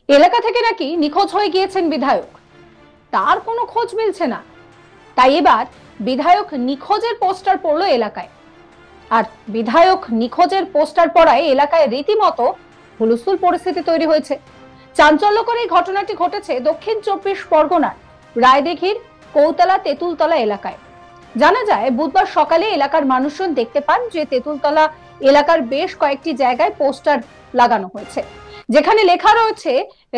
এলাকা থেকে নাকি নিখোঁজ হয়ে গিয়েছেন বিধায়ক, তার কোনো খোঁজ মিলছে না। তাই এবার বিধায়ক নিখোঁজের পোস্টার পড়লো এলাকায়। আর বিধায়ক নিখোঁজের পোস্টার পড়ায় এলাকায় রীতিমতো হুলস্থুল পরিস্থিতি তৈরি হয়েছে। চাঞ্চল্যকর এই ঘটনাটি ঘটেছে দক্ষিণ 24 পরগনার রায়দিঘির কৌতলা তেঁতুলতলা এলাকায়। জানা যায় বুধবার সকালে এলাকার মানুষজন দেখতে পান যে তেঁতুলতলা এলাকার বেশ কয়েকটি জায়গায় পোস্টার লাগানো হয়েছে, যেখানে লেখা রয়েছে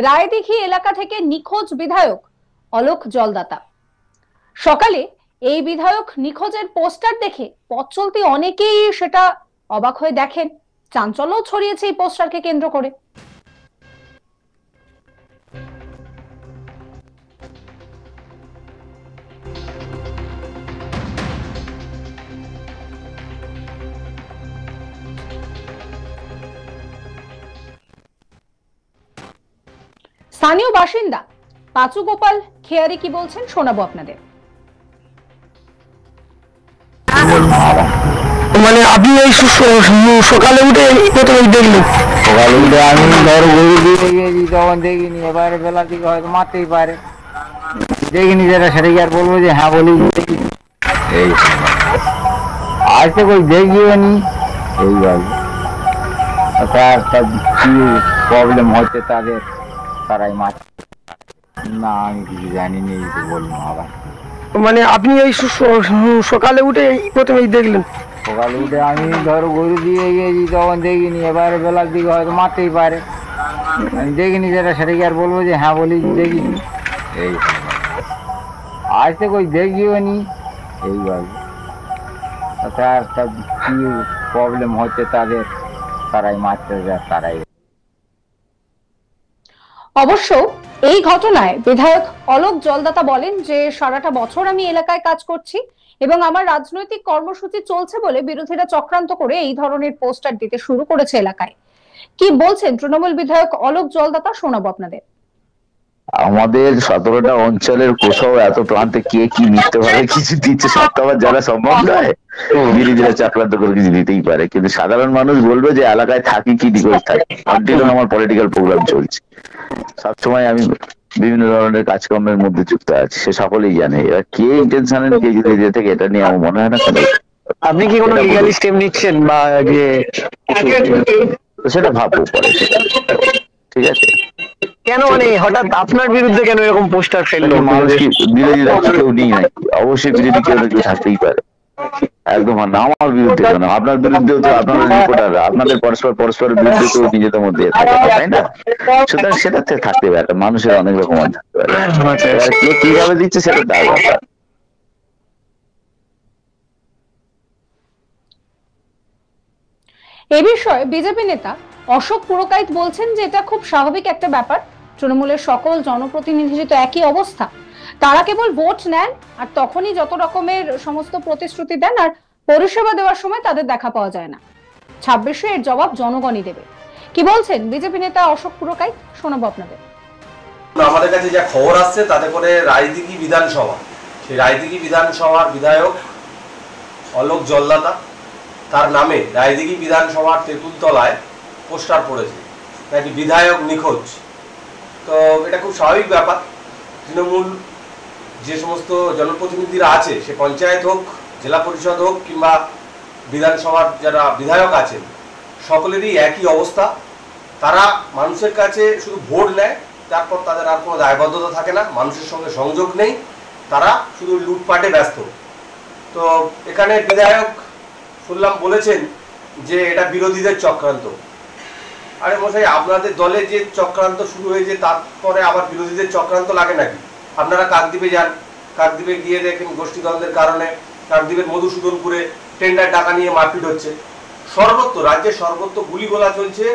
রায়দিঘি এলাকা থেকে নিখোঁজ বিধায়ক অলোক জলদাতা। সকালে এই বিধায়ক নিখোঁজের পোস্টার দেখে পথ চলতি অনেকেই সেটা অবাক হয়ে দেখেন। চাঞ্চল্য ছড়িয়েছে এই পোস্টারকে কেন্দ্র করে। স্থানীয় বাসিন্দা পাঁচু গোপাল খেয়ারি কি বলছেন শোনাবো আপনাদের। মানে আপনি এই সকালে উঠে প্রথমে দেখলেন? সকালে উঠে আমি ধরো গরু দিয়ে গিয়েছি, তখন দেখিনি। এবারে বেলার দিকে হয়তো মারতেই পারে, দেখিনি যেটা সেটা কি আর বলবো যে হ্যাঁ বলি এই আজ তো কই দেখিও নি। এইভাবে কি প্রবলেম হচ্ছে তাদের, তারাই মাছ না, আমি কিছু জানি না, এই তো বললাম। আবার মানে আপনি এই সকালে উঠে প্রথমেই দেখলেন? সকালে উঠে আমি ধরো গরু দিয়ে গিয়েছি, তখন দেখিনি। এবারে বেলার দিকে হয়তো মারতেই পারে, আমি দেখিনি যেটা সেটা কি আর বলবো যে হ্যাঁ বলি দেখিনি। এই আজ তো কই দেখিও নি। এইভাবে কি প্রবলেম হচ্ছে তাদের, তারাই মারতে যায়, তারাই। অবশ্য এই ঘটনায় বিধায়ক অলোক জলদাতা বলেন যে সারাটা বছর আমি এলাকায় কাজ করছি এবং আমার রাজনৈতিক কর্মসূচি চলছে বলে বিরোধীরা চক্রান্ত করে এই ধরনের পোস্টার দিতে শুরু করেছে এলাকায়। কি বলছেন তৃণমূল বিধায়ক অলোক জলদাতা শোনাবো আপনাদের। আমাদের 17টা অঞ্চলের কোথাও এত প্রান্তে কে কি মিথ্যে ভাবে কিছু দিচ্ছে সবটা আবার যারা সম্ভব নয়, বিরোধীরা চক্রান্ত করে কিছু দিতেই পারে, কিন্তু সাধারণ মানুষ বলবে যে এলাকায় থাকি কি ডিকোজ থাকে। কন্টিনিউ আমার পলিটিক্যাল প্রোগ্রাম চলছে, সবসময় আমি বিভিন্ন ধরনের কাজকর্মের মধ্যে যুক্ত আছি, সে সকলেই জানে। এবার কে ইন্টেনশনের কে যদি দিয়ে থাকে এটা নিয়ে আমার মনে হয় না। আপনি কি কোনো লিগ্যাল স্টেপ নিচ্ছেন বা সেটা ভাববো পরে, ঠিক আছে? কেন মানে হঠাৎ আপনার বিরুদ্ধে কেন এরকম পোস্টার ফেললো? মানুষ কি বিরোধীরা কেউ নেই নাকি? অবশ্যই বিরোধী কেউ না কেউ থাকতেই পারে। একদম না, আমার বিরুদ্ধে কেন? আপনার বিরুদ্ধেও তো আপনাদের রিপোর্টাররা, আপনাদের পরস্পরের বিরুদ্ধে তো নিজেদের মধ্যে থাকে, তাই না? সুতরাং সেটাতে থাকতে পারে, মানুষের অনেক রকম থাকতে পারে। কে কিভাবে দিচ্ছে সেটা তার ব্যাপার। এ বিষয়ে বিজেপি নেতা অশোক পুরকাইত বলছেন যে এটা খুব স্বাভাবিক একটা ব্যাপার। তৃণমূলের সকল জনপ্রতিনিধি তো একই অবস্থা, তারা কেবল ভোট নেন আর তখনই যত রকমের সমস্ত প্রতিশ্রুতি দেন আর পরিষেবা দেওয়ার সময় তাদের দেখা পাওয়া যায় না। 26-এ এর জবাব জনগণই দেবে। কি বলছেন বিজেপি নেতা অশোক পুরকাইত শোনাবো আপনাদের। আমাদের কাছে যা খবর আসছে তাতে করে রায়দিঘি বিধানসভা, সেই রায়দিঘি বিধানসভার বিধায়ক অলোক জলদাতা, তার নামে রায়দিঘি বিধানসভার তেঁতুলতলায় পোস্টার পড়েছে নাকি বিধায়ক নিখোঁজ। তো এটা খুব স্বাভাবিক ব্যাপার। তৃণমূল যে সমস্ত জনপ্রতিনিধিরা আছে, সে পঞ্চায়েত হোক, জেলা পরিষদ হোক কিংবা বিধানসভার যারা বিধায়ক আছেন, সকলেরই একই অবস্থা। তারা মানুষের কাছে শুধু ভোট নেয়, তারপর তাদের আর কোনো দায়বদ্ধতা থাকে না, মানুষের সঙ্গে সংযোগ নেই, তারা শুধু লুটপাটে ব্যস্ত। তো এখানে বিধায়ক শুনলাম বলেছেন যে এটা বিরোধীদের চক্রান্ত। আরে মশাই, আপনাদের দলে যে চক্রান্ত শুরু হয়েছে তারপরে আবার বিরোধীদের চক্রান্ত লাগে নাকি? আপনারা কাকদ্বীপে যান, কাকদ্বীপে গিয়ে দেখেন গোষ্ঠীদ্বন্দ্বের কারণে কাকদ্বীপের মধুসূদনপুরে টেন্ডার টাকা নিয়ে মারপিট হচ্ছে। সর্বত্র, রাজ্যের সর্বত্র গুলিগোলা চলছে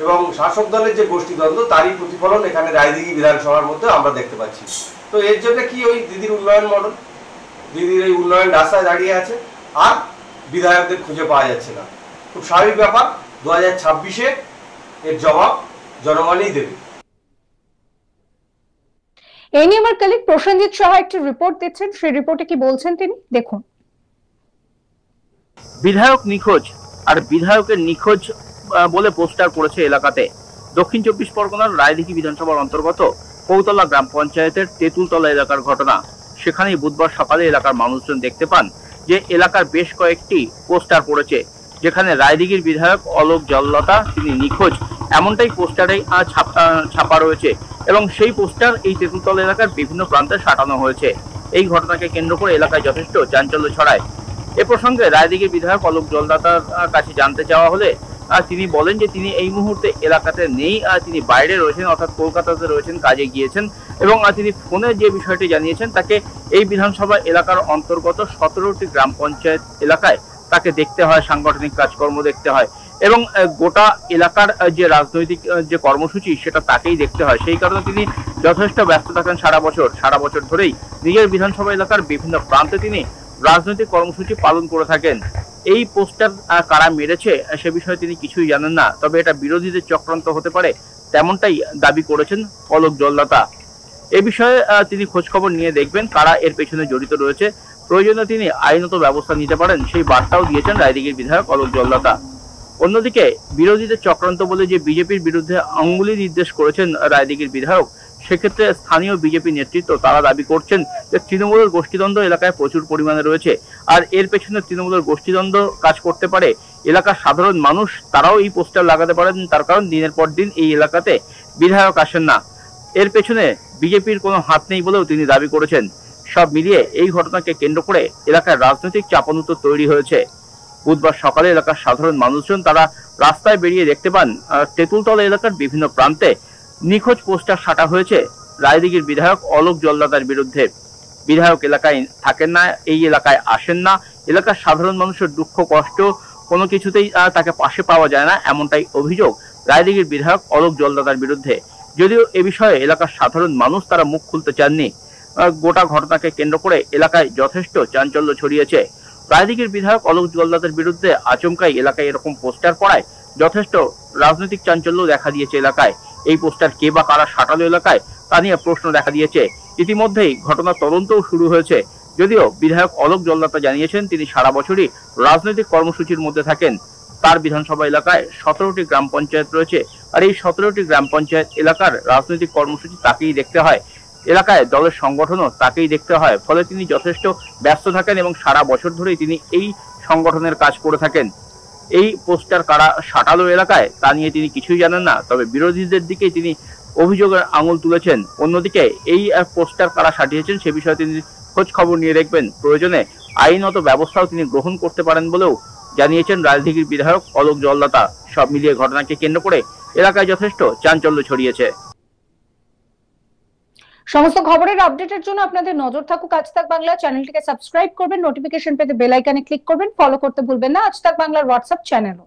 এবং শাসক দলের যে গোষ্ঠীদ্বন্দ্ব তারই প্রতিফলন এখানে রায়দিঘি বিধানসভার মধ্যে আমরা দেখতে পাচ্ছি। তো এর জন্য কি ওই দিদির উন্নয়ন মডেল, দিদির এই উন্নয়ন রাস্তায় দাঁড়িয়ে আছে আর বিধায়কদের খুঁজে পাওয়া যাচ্ছে না। খুব স্বাভাবিক ব্যাপার, 2026-এ এর জবাব জনগণই দেবে। এই নিয়ে আমার কলিগ প্রসেনজিৎ সাহা একটি রিপোর্ট দিচ্ছেন, সেই রিপোর্টে কি বলছেন তিনি দেখুন। বিধায়ক নিখোঁজ আর বিধায়কের নিখোঁজ বলে পোস্টার পড়েছে এলাকাতে। দক্ষিণ 24 পরগনার রায়দিঘি বিধানসভার অন্তর্গত কৌতলা গ্রাম পঞ্চায়েতের তেঁতুলতলা এলাকার ঘটনা। সেখানেই বুধবার সকালে এলাকার মানুষজন দেখতে পান যে এলাকার বেশ কয়েকটি পোস্টার পড়েছে, যেখানে রায়দিঘির বিধায়ক অলোক জল্লতা তিনি নিখোঁজ এমনটাই পোস্টারে ছাপা রয়েছে এবং সেই পোস্টার এই তেঁতুলতলা এলাকার বিভিন্ন প্রান্তে সাঁটানো হয়েছে। এই ঘটনাকে কেন্দ্র করে এলাকায় যথেষ্ট চাঞ্চল্য ছড়ায়। এ প্রসঙ্গে রায়দিঘির বিধায়ক অলোক জল্লতার কাছে জানতে চাওয়া হলে তিনি বলেন যে তিনি এই মুহূর্তে এলাকাতে নেই, তিনি বাইরে রয়েছেন, অর্থাৎ কলকাতাতে রয়েছেন, কাজে গিয়েছেন এবং তিনি ফোনে যে বিষয়টি জানিয়েছেন তাকে এই বিধানসভা এলাকার অন্তর্গত 17টি গ্রাম পঞ্চায়েত এলাকায় তাকে দেখতে হয়, সাংগঠনিক কাজকর্ম দেখতে হয় এবং গোটা এলাকার যে রাজনৈতিক যে কর্মসূচি সেটা তাকেই দেখতে হয়। সেই কারণে তিনি যথেষ্ট ব্যস্ত থাকেন সারা বছর ধরেই নিজের বিধানসভা এলাকার বিভিন্ন প্রান্তে তিনি রাজনৈতিক কর্মসূচি পালন করে থাকেন। এই পোস্টার কারা মেরেছে সে বিষয়ে তিনি কিছুই জানেন না, তবে এটা বিরোধীদের চক্রান্ত হতে পারে তেমনটাই দাবি করেছেন অলোক জল্লতা। এ বিষয়ে তিনি খোঁজখবর নিয়ে দেখবেন কারা এর পেছনে জড়িত রয়েছে, প্রয়োজনে তিনি আইনত ব্যবস্থা নিতে পারেন সেই বার্তাও দিয়েছেন রায়দিঘির বিধায়ক অলোক জল্লতা। অন্যদিকে বিরোধীদের চক্রান্ত বলে যে বিজেপির বিরুদ্ধে আঙ্গুলি নির্দেশ করেছেন রায়দিঘির বিধায়ক, সেক্ষেত্রে স্থানীয় বিজেপি নেতৃত্ব তারা দাবি করছেন যে তৃণমূলের গোষ্ঠীদ্বন্দ্ব এলাকায় প্রচুর পরিমাণে রয়েছে আর এর পেছনে তৃণমূলের গোষ্ঠীদ্বন্দ্ব কাজ করতে পারে। এলাকার সাধারণ মানুষ তারাও এই পোস্টার লাগাতে পারেন, তার কারণ দিনের পর দিন এই এলাকাতে বিধায়ক আসেন না, এর পেছনে বিজেপির কোনো হাত নেই বলেও তিনি দাবি করেছেন। সব মিলিয়ে এই ঘটনাকে কেন্দ্র করে এলাকায় রাজনৈতিক চাপানুতো তৈরি হয়েছে। বুধবার সকালে এলাকার সাধারণ মানুষজন তারা রাস্তায় বেরিয়ে দেখতে পান তেঁতুলতলা এলাকার বিভিন্ন প্রান্তে নিখোঁজ পোস্টার সাটা হয়েছে রায়দিঘির বিধায়ক অলোক জল্লতার বিরুদ্ধে। বিধায়ক এলাকায় থাকেন না, এই এলাকায় আসেন না, এলাকার সাধারণ মানুষের দুঃখ কষ্ট কোনো কিছুতেই তাকে পাশে পাওয়া যায় না, এমনটাই অভিযোগ রায়দিঘির বিধায়ক অলোক জল্লতার বিরুদ্ধে। যদিও এ বিষয়ে এলাকার সাধারণ মানুষ তারা মুখ খুলতে চাননি। গোটা ঘটনাকে কেন্দ্র করে এলাকায় যথেষ্ট চাঞ্চল্য ছড়িয়েছে। রায়দিঘির বিধায়ক অলোক জল্লতার বিরুদ্ধে আচমকাই এলাকায় এরকম পোস্টার পড়ায় যথেষ্ট রাজনৈতিক চাঞ্চল্য দেখা দিয়েছে এলাকায়। এই পোস্টার কে বা কারা সাঁটালো এলাকায় তা নিয়ে প্রশ্ন দেখা দিয়েছে। ইতিমধ্যেই ঘটনার তদন্তও শুরু হয়েছে। যদিও বিধায়ক অলোক জল্লতা জানিয়েছেন তিনি সারা বছরই রাজনৈতিক কর্মসূচির মধ্যে থাকেন। তার বিধানসভা এলাকায় 17টি গ্রাম পঞ্চায়েত রয়েছে আর এই 17টি গ্রাম পঞ্চায়েত এলাকার রাজনৈতিক কর্মসূচি তাকেই দেখতে হয়, এলাকায় দলের সংগঠনও তাকেই দেখতে হয়, ফলে তিনি যথেষ্ট ব্যস্ত থাকেন এবং সারা বছর ধরেই তিনি এই সংগঠনের কাজ করে থাকেন। এই পোস্টার কারা সাঁটালো এলাকায় তা নিয়ে তিনি কিছুই জানেন না, তবে বিরোধীদের দিকে তিনি অভিযোগের আঙুল তুলেছেন। অন্যদিকে এই পোস্টার কারা সাটিয়েছেন সে বিষয়ে তিনি খোঁজ খবর নিয়ে দেখবেন, প্রয়োজনে আইনত ব্যবস্থাও তিনি গ্রহণ করতে পারেন বলেও জানিয়েছেন রায়দিঘির বিধায়ক অলোক জল্লতা। সব মিলিয়ে ঘটনাকে কেন্দ্র করে এলাকায় যথেষ্ট চাঞ্চল্য ছড়িয়েছে। সমস্ত খবরের আপডেটের জন্য আপনাদের নজর থাকুক আজ তাক বাংলা চ্যানেলটিকে সাবস্ক্রাইব করবেন, নোটিফিকেশন পেতে বেল আইকনে ক্লিক করবেন, ফলো করতে ভুলবেন না আজ তাক বাংলার হোয়াটসঅ্যাপ চ্যানেলও।